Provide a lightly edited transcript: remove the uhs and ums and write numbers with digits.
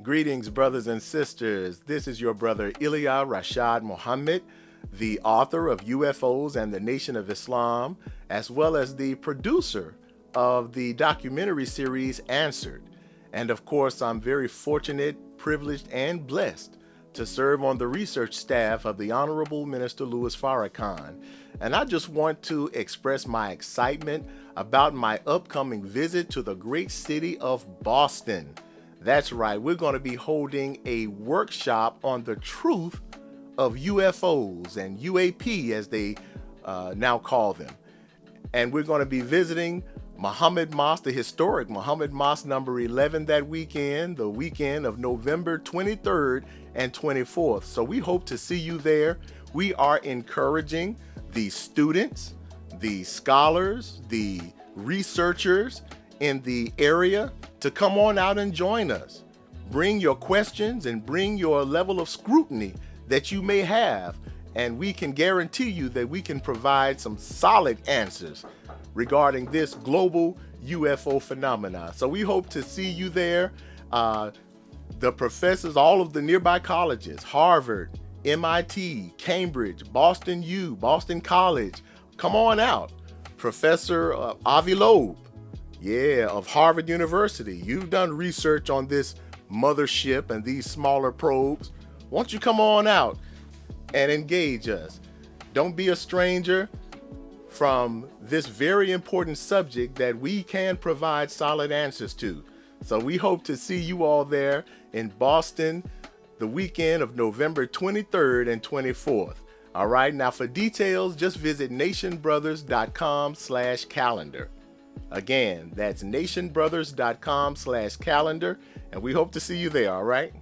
Greetings, brothers and sisters. This is your brother Ilya Rashad Muhammad, the author of UFOs and the Nation of Islam, as well as the producer of the documentary series Answered. And of course, I'm very fortunate, privileged, and blessed to serve on the research staff of the Honorable Minister Louis Farrakhan. And I just want to express my excitement about my upcoming visit to the great city of Boston. That's right, we're going to be holding a workshop on the truth of UFOs and UAP as they now call them. And we're going to be visiting Muhammad Mosque, the historic Muhammad Mosque number 11 that weekend, the weekend of November 23rd and 24th. So we hope to see you there. We are encouraging the students, the scholars, the researchers in the area to come on out and join us. Bring your questions and bring your level of scrutiny that you may have, and we can guarantee you that we can provide some solid answers regarding this global UFO phenomena. So we hope to see you there. The professors, all of the nearby colleges, Harvard, MIT, Cambridge, Boston U, Boston College, come on out. Professor Avi Loeb, of Harvard University. You've done research on this mothership and these smaller probes. Won't you come on out and engage us? Don't be a stranger from this very important subject that we can provide solid answers to. So we hope to see you all there in Boston the weekend of November 23rd and 24th. All right, now for details, just visit nationbrothers.com/calendar. Again, that's nationbrothers.com/calendar, and we hope to see you there, all right?